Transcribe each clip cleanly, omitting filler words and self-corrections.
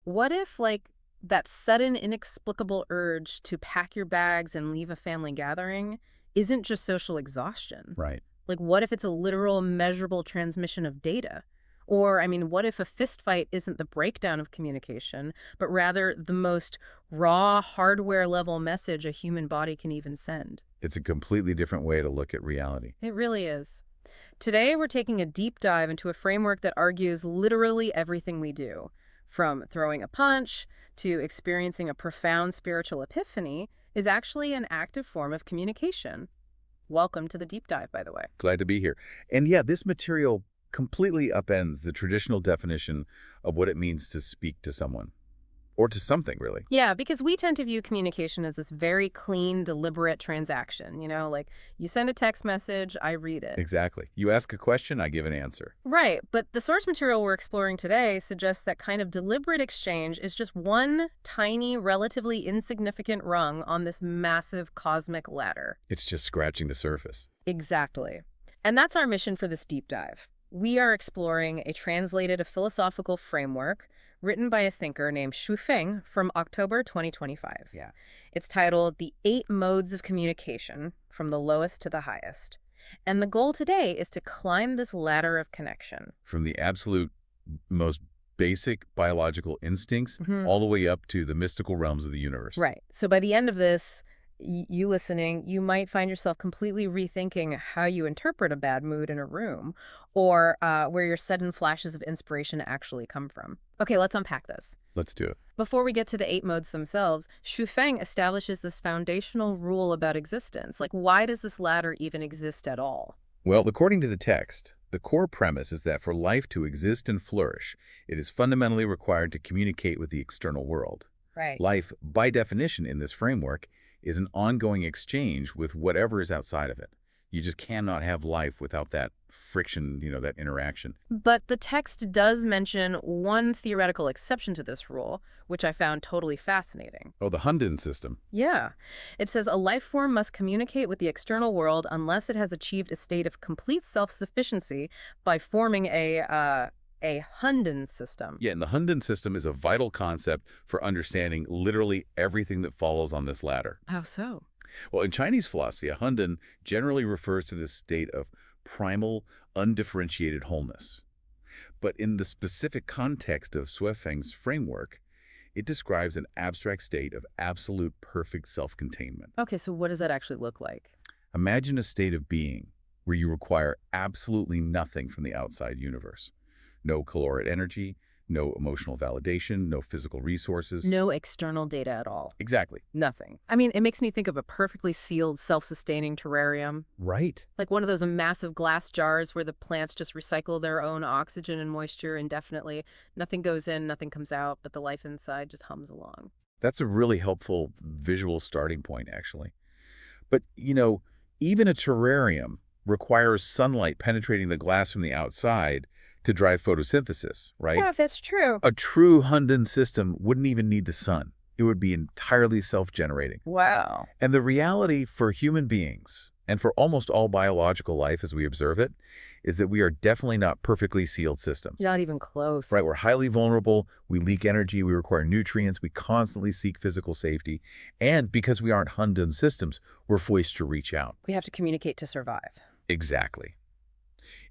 What if, like, that sudden, inexplicable urge to pack your bags and leave a family gathering isn't just social exhaustion? Right. Like, what if it's a literal, measurable transmission of data? Or, I mean, what if a fist fight isn't the breakdown of communication, but rather the most raw, hardware-level message a human body can even send? It's a completely different way to look at reality. It really is. Today, we're taking a deep dive into a framework that argues literally everything we do. From throwing a punch to experiencing a profound spiritual epiphany is actually an active form of communication. Welcome to the deep dive, by the way. Glad to be here. And yeah, this material completely upends the traditional definition of what it means to speak to someone. Or to something, really. Yeah, because we tend to view communication as this very clean, deliberate transaction. Like you send a text message, I read it. Exactly. You ask a question, I give an answer. Right, but the source material we're exploring today suggests that kind of deliberate exchange is just one tiny, relatively insignificant rung on this massive cosmic ladder. It's just scratching the surface. Exactly. And that's our mission for this deep dive. We are exploring a translated philosophical framework written by a thinker named Xu Feng from October 2025. Yeah. It's titled The 8 Modes of Communication, from the Lowest to the Highest. And the goal today is to climb this ladder of connection. From the absolute most basic biological instincts Mhm. all the way up to the mystical realms of the universe. Right. So by the end of this, you listening, you might find yourself completely rethinking how you interpret a bad mood in a room, or where your sudden flashes of inspiration actually come from. Okay, let's unpack this. Let's do it. Before we get to the 8 modes themselves, Xu Feng establishes this foundational rule about existence. Like, why does this ladder even exist at all? Well, according to the text, the core premise is that for life to exist and flourish, it is fundamentally required to communicate with the external world. Right. Life, by definition in this framework, is an ongoing exchange with whatever is outside of it. You just cannot have life without that friction, that interaction. But the text does mention one theoretical exception to this rule, which I found totally fascinating. Oh, the Hunden system. Yeah. It says a life form must communicate with the external world unless it has achieved a state of complete self-sufficiency by forming a Hunden system. Yeah, and the Hunden system is a vital concept for understanding literally everything that follows on this ladder. How so? Well, in Chinese philosophy, a Hunden generally refers to this state of primal, undifferentiated wholeness. But in the specific context of Xu Feng's framework, it describes an abstract state of absolute perfect self-containment. Okay, so what does that actually look like? Imagine a state of being where you require absolutely nothing from the outside universe. No caloric energy, no emotional validation, no physical resources. No external data at all. Exactly. Nothing. I mean, it makes me think of a perfectly sealed, self-sustaining terrarium. Right. Like one of those massive glass jars where the plants just recycle their own oxygen and moisture indefinitely. Nothing goes in, nothing comes out, but the life inside just hums along. That's a really helpful visual starting point, actually. But, even a terrarium requires sunlight penetrating the glass from the outside to drive photosynthesis, right? Yeah, that's true. A true Hunden system wouldn't even need the sun. It would be entirely self-generating. Wow. And the reality for human beings, and for almost all biological life as we observe it, is that we are definitely not perfectly sealed systems. Not even close. Right, we're highly vulnerable, we leak energy, we require nutrients, we constantly seek physical safety, and because we aren't Hunden systems, we're forced to reach out. We have to communicate to survive. Exactly.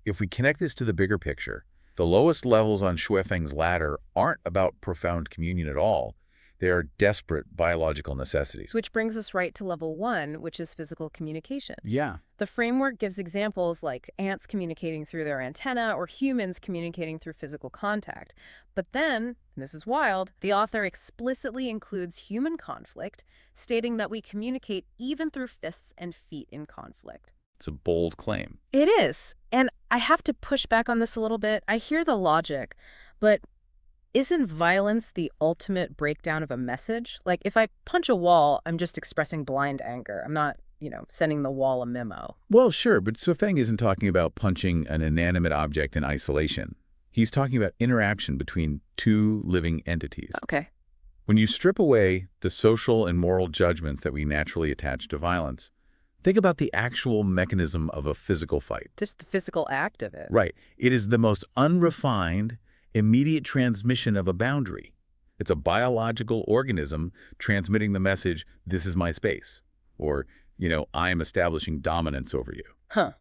If we connect this to the bigger picture, the lowest levels on Xu Feng's ladder aren't about profound communion at all. They are desperate biological necessities. Which brings us right to level 1, which is physical communication. Yeah. The framework gives examples like ants communicating through their antenna or humans communicating through physical contact. But then, and this is wild, the author explicitly includes human conflict, stating that we communicate even through fists and feet in conflict. It's a bold claim. It is. And I have to push back on this a little bit. I hear the logic, but isn't violence the ultimate breakdown of a message? Like, if I punch a wall, I'm just expressing blind anger. I'm not, sending the wall a memo. Well, sure, but Xu Feng isn't talking about punching an inanimate object in isolation. He's talking about interaction between two living entities. Okay. When you strip away the social and moral judgments that we naturally attach to violence, think about the actual mechanism of a physical fight. Just the physical act of it. Right. It is the most unrefined, immediate transmission of a boundary. It's a biological organism transmitting the message, this is my space, or, I am establishing dominance over you. Huh.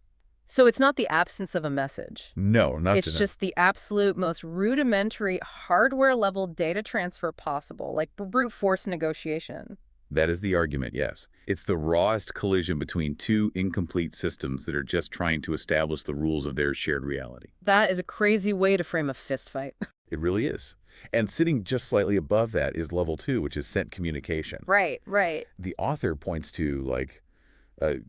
So it's not the absence of a message. No, not It's just the absolute most rudimentary hardware-level data transfer possible, like brute force negotiation. That is the argument, yes. It's the rawest collision between two incomplete systems that are just trying to establish the rules of their shared reality. That is a crazy way to frame a fistfight. It really is. And sitting just slightly above that is level 2, which is scent communication. Right, right. The author points to,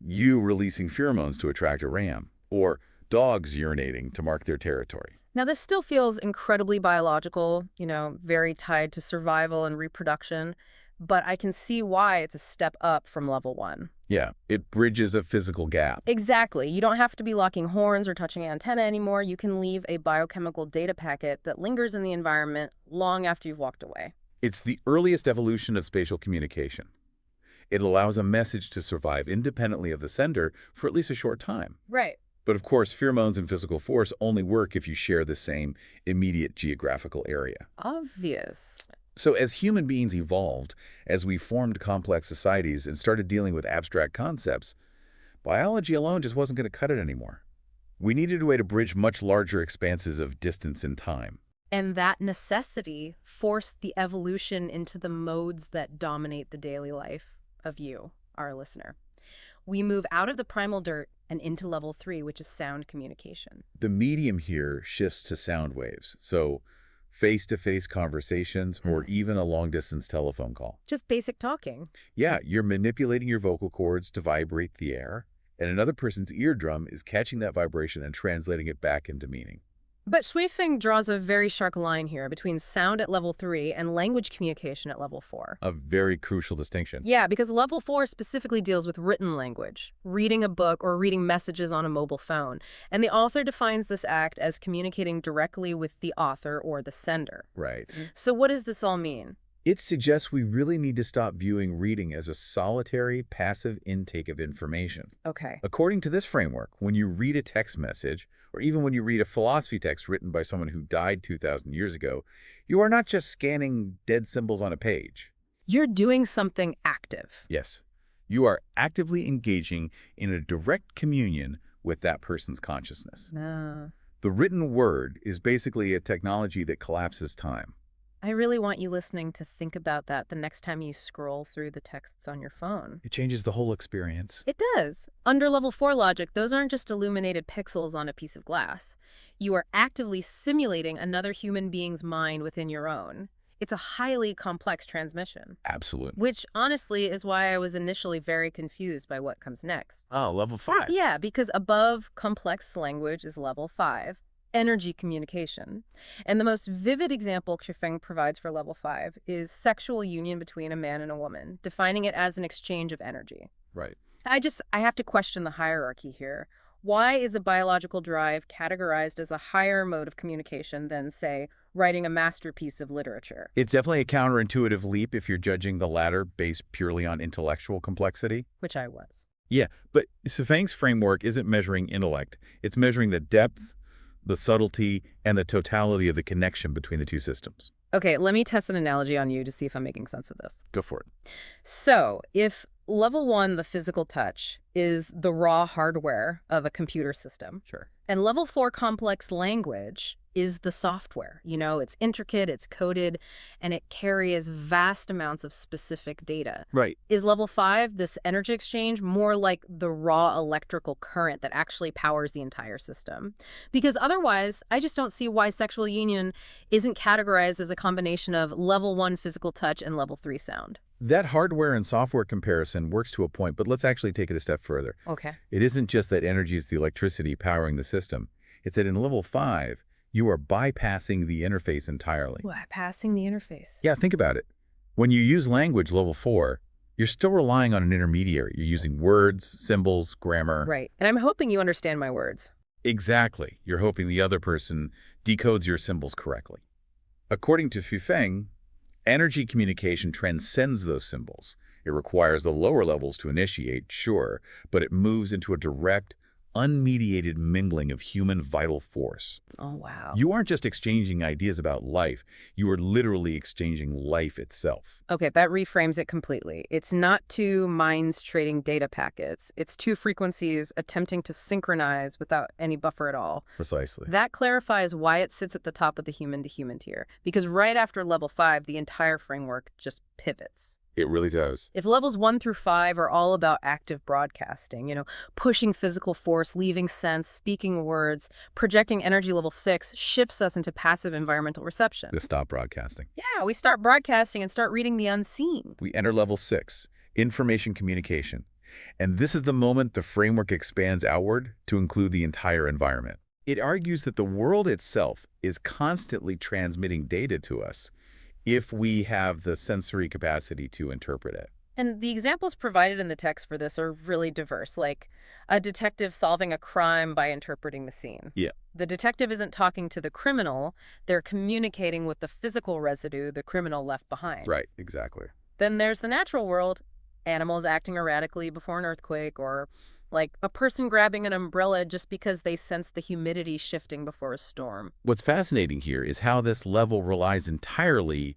you releasing pheromones to attract a ram, or dogs urinating to mark their territory. Now, this still feels incredibly biological, very tied to survival and reproduction, but I can see why it's a step up from level 1. Yeah, it bridges a physical gap. Exactly. You don't have to be locking horns or touching antenna anymore. You can leave a biochemical data packet that lingers in the environment long after you've walked away. It's the earliest evolution of spatial communication. It allows a message to survive independently of the sender for at least a short time. Right. But of course, pheromones and physical force only work if you share the same immediate geographical area. Obvious. So as human beings evolved, as we formed complex societies and started dealing with abstract concepts, biology alone just wasn't going to cut it anymore. We needed a way to bridge much larger expanses of distance and time. And that necessity forced the evolution into the modes that dominate the daily life of you, our listener. We move out of the primal dirt and into level 3, which is sound communication. The medium here shifts to sound waves, so face-to-face conversations or even a long-distance telephone call. Just basic talking. Yeah, you're manipulating your vocal cords to vibrate the air, and another person's eardrum is catching that vibration and translating it back into meaning. But Shuifeng draws a very sharp line here between sound at level 3 and language communication at level 4. A very crucial distinction. Yeah, because level 4 specifically deals with written language, reading a book or reading messages on a mobile phone. And the author defines this act as communicating directly with the author or the sender. Right. So what does this all mean? It suggests we really need to stop viewing reading as a solitary, passive intake of information. Okay. According to this framework, when you read a text message, or even when you read a philosophy text written by someone who died 2,000 years ago, you are not just scanning dead symbols on a page. You're doing something active. Yes. You are actively engaging in a direct communion with that person's consciousness. The written word is basically a technology that collapses time. I really want you listening to think about that the next time you scroll through the texts on your phone. It changes the whole experience. It does. Under level 4 logic, those aren't just illuminated pixels on a piece of glass. You are actively simulating another human being's mind within your own. It's a highly complex transmission. Absolutely. Which, honestly, is why I was initially very confused by what comes next. Oh, level 5. Yeah, because above complex language is level 5. Energy communication. And the most vivid example Shuifeng provides for level 5 is sexual union between a man and a woman, defining it as an exchange of energy. Right. I have to question the hierarchy here. Why is a biological drive categorized as a higher mode of communication than, say, writing a masterpiece of literature? It's definitely a counterintuitive leap if you're judging the latter based purely on intellectual complexity. Which I was. Yeah, but Shuifeng's framework isn't measuring intellect. It's measuring the depth, the subtlety, and the totality of the connection between the two systems. Okay, let me test an analogy on you to see if I'm making sense of this. Go for it. So, if level 1, the physical touch, is the raw hardware of a computer system, Sure. and level 4 complex language is the software. It's intricate, it's coded, and it carries vast amounts of specific data. Right. Is level 5, this energy exchange, more like the raw electrical current that actually powers the entire system? Because otherwise, I just don't see why sexual union isn't categorized as a combination of level 1 physical touch and level 3 sound. That hardware and software comparison works to a point, but let's actually take it a step further. Okay. It isn't just that energy is the electricity powering the system. It's that in level 5, you are bypassing the interface entirely. Passing the interface. Yeah, think about it. When you use language level 4, you're still relying on an intermediary. You're using words, symbols, grammar. Right. And I'm hoping you understand my words. Exactly. You're hoping the other person decodes your symbols correctly. According to Shuifeng, energy communication transcends those symbols. It requires the lower levels to initiate, sure, but it moves into a direct, unmediated mingling of human vital force. Oh, wow. You aren't just exchanging ideas about life, you are literally exchanging life itself. Okay, that reframes it completely. It's not two minds trading data packets. It's two frequencies attempting to synchronize without any buffer at all. Precisely. That clarifies why it sits at the top of the human-to-human tier, because right after level 5, the entire framework just pivots. It really does. If levels 1 through 5 are all about active broadcasting, pushing physical force, leaving sense, speaking words, projecting energy, level 6 shifts us into passive environmental reception. To stop broadcasting. Yeah, we start broadcasting and start reading the unseen. We enter level 6, information communication. And this is the moment the framework expands outward to include the entire environment. It argues that the world itself is constantly transmitting data to us if we have the sensory capacity to interpret it. And the examples provided in the text for this are really diverse, like a detective solving a crime by interpreting the scene. Yeah. The detective isn't talking to the criminal, they're communicating with the physical residue the criminal left behind. Right, exactly. Then there's the natural world, animals acting erratically before an earthquake, or like a person grabbing an umbrella just because they sense the humidity shifting before a storm. What's fascinating here is how this level relies entirely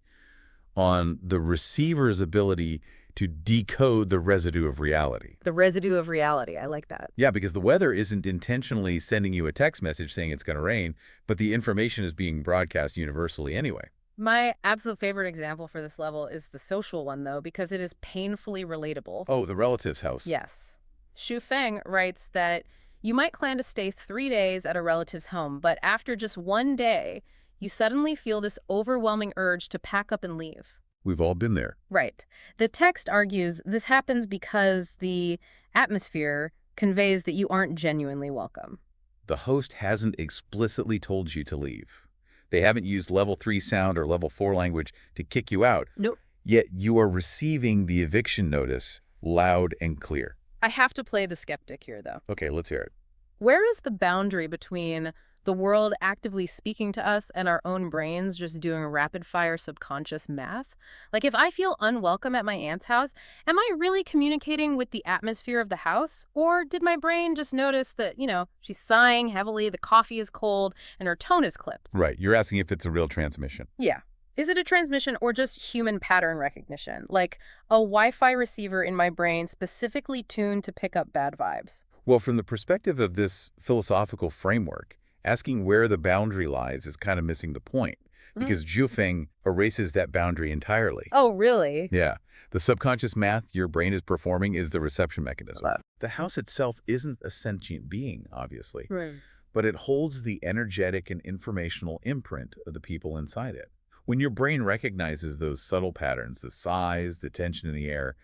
on the receiver's ability to decode the residue of reality. The residue of reality, I like that. Yeah, because the weather isn't intentionally sending you a text message saying it's going to rain, but the information is being broadcast universally anyway. My absolute favorite example for this level is the social one, though, because it is painfully relatable. Oh, the relative's house. Yes. Xu Feng writes that you might plan to stay 3 days at a relative's home, but after just 1 day, you suddenly feel this overwhelming urge to pack up and leave. We've all been there. Right. The text argues this happens because the atmosphere conveys that you aren't genuinely welcome. The host hasn't explicitly told you to leave. They haven't used level 3 sound or level 4 language to kick you out. Nope. Yet you are receiving the eviction notice loud and clear. I have to play the skeptic here, though. Okay, let's hear it. Where is the boundary between the world actively speaking to us and our own brains just doing rapid-fire subconscious math? Like, if I feel unwelcome at my aunt's house, am I really communicating with the atmosphere of the house? Or did my brain just notice that, she's sighing heavily, the coffee is cold, and her tone is clipped? Right, you're asking if it's a real transmission. Yeah. Is it a transmission or just human pattern recognition? Like a Wi-Fi receiver in my brain specifically tuned to pick up bad vibes? Well, from the perspective of this philosophical framework, asking where the boundary lies is kind of missing the point, because Zhufeng erases that boundary entirely. Oh, really? Yeah. The subconscious math your brain is performing is the reception mechanism. Wow. The house itself isn't a sentient being, obviously, Right. but it holds the energetic and informational imprint of the people inside it. When your brain recognizes those subtle patterns, the sighs, the tension in the air,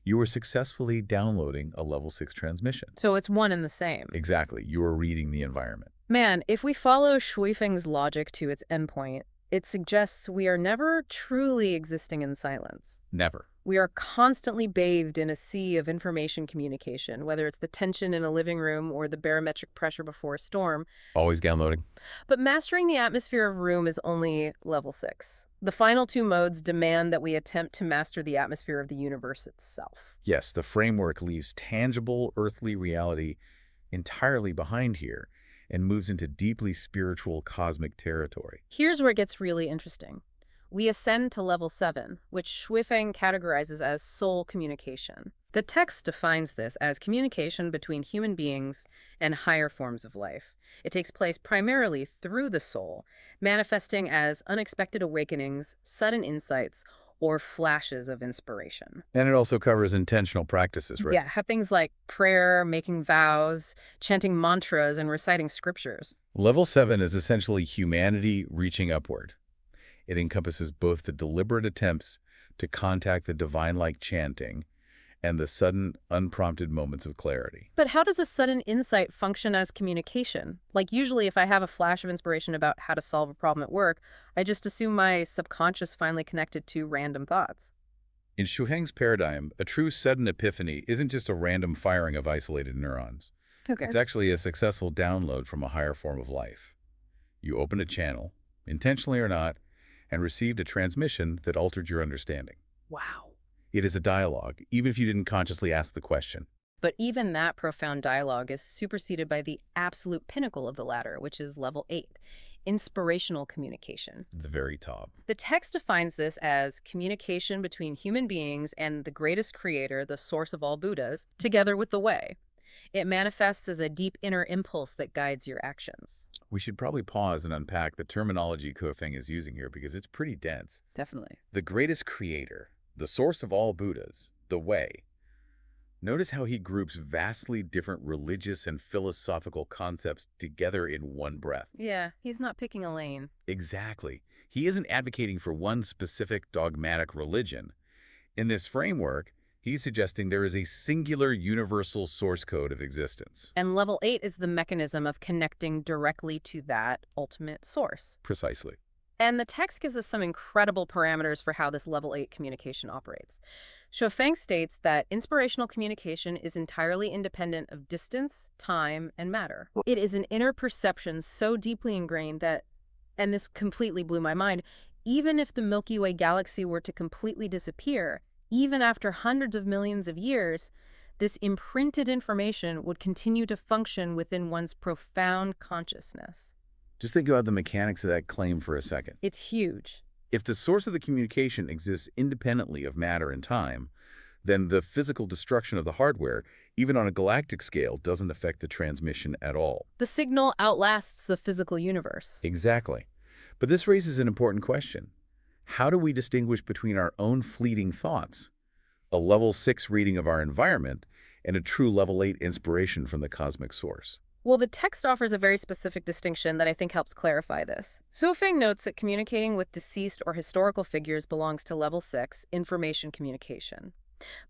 you are successfully downloading a level 6 transmission. So it's one and the same. Exactly. You are reading the environment. Man, if we follow Shuifeng's logic to its endpoint, it suggests we are never truly existing in silence. Never. We are constantly bathed in a sea of information communication, whether it's the tension in a living room or the barometric pressure before a storm. Always downloading. But mastering the atmosphere of a room is only level 6. The final 2 modes demand that we attempt to master the atmosphere of the universe itself. Yes, the framework leaves tangible earthly reality entirely behind here and moves into deeply spiritual cosmic territory. Here's where it gets really interesting. We ascend to level 7, which Shuifeng categorizes as soul communication. The text defines this as communication between human beings and higher forms of life. It takes place primarily through the soul, manifesting as unexpected awakenings, sudden insights, or flashes of inspiration. And it also covers intentional practices, right? Yeah, things like prayer, making vows, chanting mantras, and reciting scriptures. Level 7 is essentially humanity reaching upward. It encompasses both the deliberate attempts to contact the divine like chanting and the sudden, unprompted moments of clarity. But how does a sudden insight function as communication? Like, usually if I have a flash of inspiration about how to solve a problem at work, I just assume my subconscious finally connected to random thoughts. In Shuheng's paradigm, a true sudden epiphany isn't just a random firing of isolated neurons. Okay. It's actually a successful download from a higher form of life. You opened a channel, intentionally or not, and received a transmission that altered your understanding. Wow. It is a dialogue, even if you didn't consciously ask the question. But even that profound dialogue is superseded by the absolute pinnacle of the ladder, which is level 8, inspirational communication. The very top. The text defines this as communication between human beings and the greatest creator, the source of all Buddhas, together with the way. It manifests as a deep inner impulse that guides your actions. We should probably pause and unpack the terminology Kuofeng is using here because it's pretty dense. Definitely. The greatest creator, the source of all Buddhas, the way. Notice how he groups vastly different religious and philosophical concepts together in one breath. Yeah, he's not picking a lane. Exactly. He isn't advocating for one specific dogmatic religion. In this framework, he's suggesting there is a singular universal source code of existence. And level 8 is the mechanism of connecting directly to that ultimate source. Precisely. And the text gives us some incredible parameters for how this level 8 communication operates. Shofeng states that inspirational communication is entirely independent of distance, time, and matter. It is an inner perception so deeply ingrained that, and this completely blew my mind, even if the Milky Way galaxy were to completely disappear, even after hundreds of millions of years, this imprinted information would continue to function within one's profound consciousness. Just think about the mechanics of that claim for a second. It's huge. If the source of the communication exists independently of matter and time, then the physical destruction of the hardware, even on a galactic scale, doesn't affect the transmission at all. The signal outlasts the physical universe. Exactly. But this raises an important question. How do we distinguish between our own fleeting thoughts, a level 6 reading of our environment, and a true level 8 inspiration from the cosmic source? Well, the text offers a very specific distinction that I think helps clarify this. Zhofeng notes that communicating with deceased or historical figures belongs to level 6, information communication.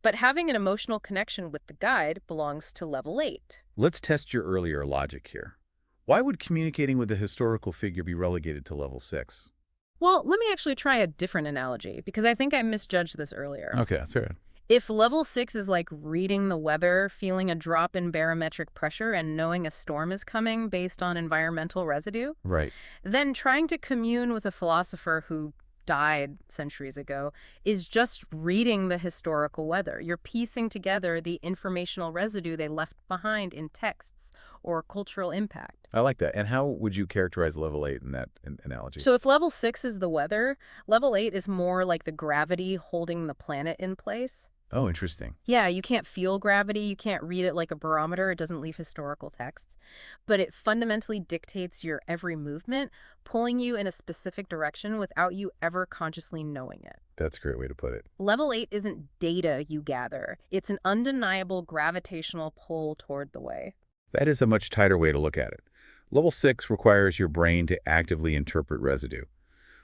But having an emotional connection with the guide belongs to level 8. Let's test your earlier logic here. Why would communicating with a historical figure be relegated to level 6? Well, let me actually try a different analogy, because I think I misjudged this earlier. Okay, that's right. If level 6 is like reading the weather, feeling a drop in barometric pressure, and knowing a storm is coming based on environmental residue, Right. then trying to commune with a philosopher who died centuries ago is just reading the historical weather. You're piecing together the informational residue they left behind in texts or cultural impact. I like that. And how would you characterize level 8 in that analogy? So if level 6 is the weather, level 8 is more like the gravity holding the planet in place. Oh, interesting. Yeah, you can't feel gravity. You can't read it like a barometer. It doesn't leave historical texts. But it fundamentally dictates your every movement, pulling you in a specific direction without you ever consciously knowing it. That's a great way to put it. Level 8 isn't data you gather. It's an undeniable gravitational pull toward the way. That is a much tighter way to look at it. Level 6 requires your brain to actively interpret residue.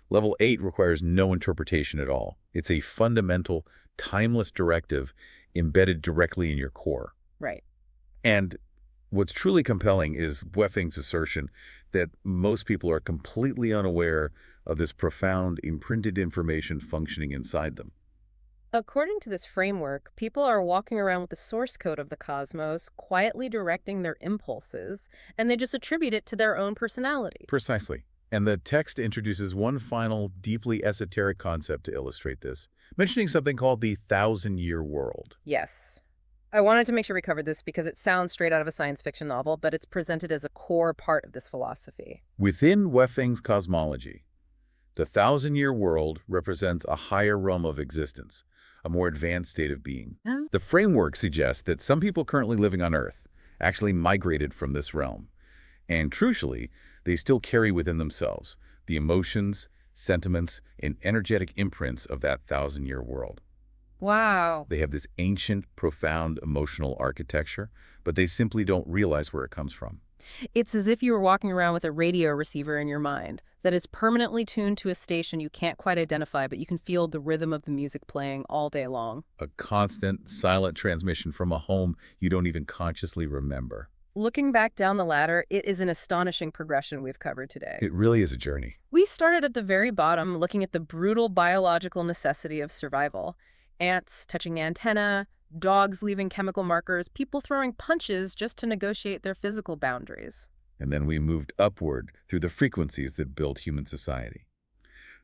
Level 8 requires no interpretation at all. It's a fundamental, timeless directive embedded directly in your core. Right. And what's truly compelling is Weffing's assertion that most people are completely unaware of this profound imprinted information functioning inside them. According to this framework, people are walking around with the source code of the cosmos, quietly directing their impulses, and they just attribute it to their own personality. Precisely. And the text introduces one final, deeply esoteric concept to illustrate this, mentioning something called the 1,000-year world. Yes. I wanted to make sure we covered this because it sounds straight out of a science fiction novel, but it's presented as a core part of this philosophy. Within Weffing's cosmology, the 1,000-year world represents a higher realm of existence, a more advanced state of being. Huh? The framework suggests that some people currently living on Earth actually migrated from this realm. And crucially, they still carry within themselves the emotions, sentiments, and energetic imprints of that 1,000-year world. Wow. They have this ancient, profound emotional architecture, but they simply don't realize where it comes from. It's as if you were walking around with a radio receiver in your mind that is permanently tuned to a station you can't quite identify, but you can feel the rhythm of the music playing all day long. A constant, silent transmission from a home you don't even consciously remember. Looking back down the ladder, it is an astonishing progression we've covered today. It really is a journey. We started at the very bottom, looking at the brutal biological necessity of survival. Ants touching antennae, dogs leaving chemical markers, people throwing punches just to negotiate their physical boundaries. And then we moved upward through the frequencies that build human society.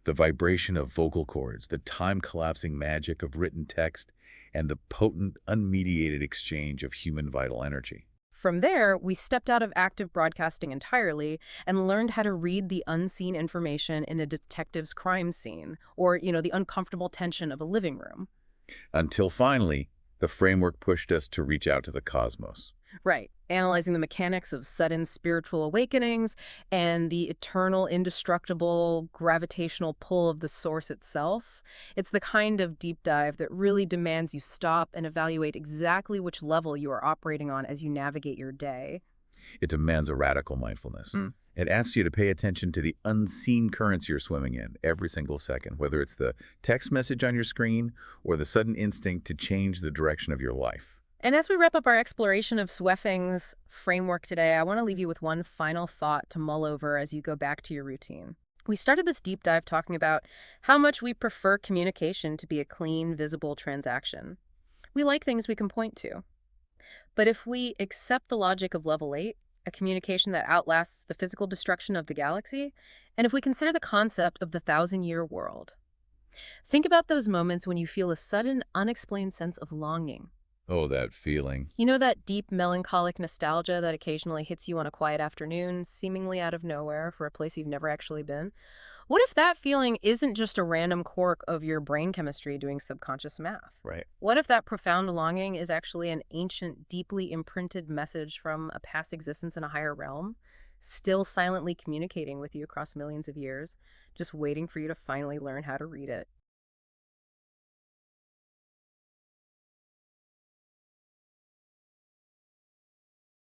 The vibration of vocal cords, the time-collapsing magic of written text, and the potent, unmediated exchange of human vital energy. From there, we stepped out of active broadcasting entirely and learned how to read the unseen information in a detective's crime scene, or, the uncomfortable tension of a living room. Until finally, the framework pushed us to reach out to the cosmos. Right. Analyzing the mechanics of sudden spiritual awakenings and the eternal, indestructible gravitational pull of the source itself. It's the kind of deep dive that really demands you stop and evaluate exactly which level you are operating on as you navigate your day. It demands a radical mindfulness. It asks you to pay attention to the unseen currents you're swimming in every single second, whether it's the text message on your screen or the sudden instinct to change the direction of your life. And as we wrap up our exploration of Sweffing's framework today, I want to leave you with one final thought to mull over as you go back to your routine. We started this deep dive talking about how much we prefer communication to be a clean, visible transaction. We like things we can point to. But if we accept the logic of level 8, a communication that outlasts the physical destruction of the galaxy, and if we consider the concept of the thousand-year world, think about those moments when you feel a sudden, unexplained sense of longing. Oh, that feeling. You know that deep melancholic nostalgia that occasionally hits you on a quiet afternoon, seemingly out of nowhere for a place you've never actually been? What if that feeling isn't just a random quirk of your brain chemistry doing subconscious math? Right. What if that profound longing is actually an ancient, deeply imprinted message from a past existence in a higher realm, still silently communicating with you across millions of years, just waiting for you to finally learn how to read it?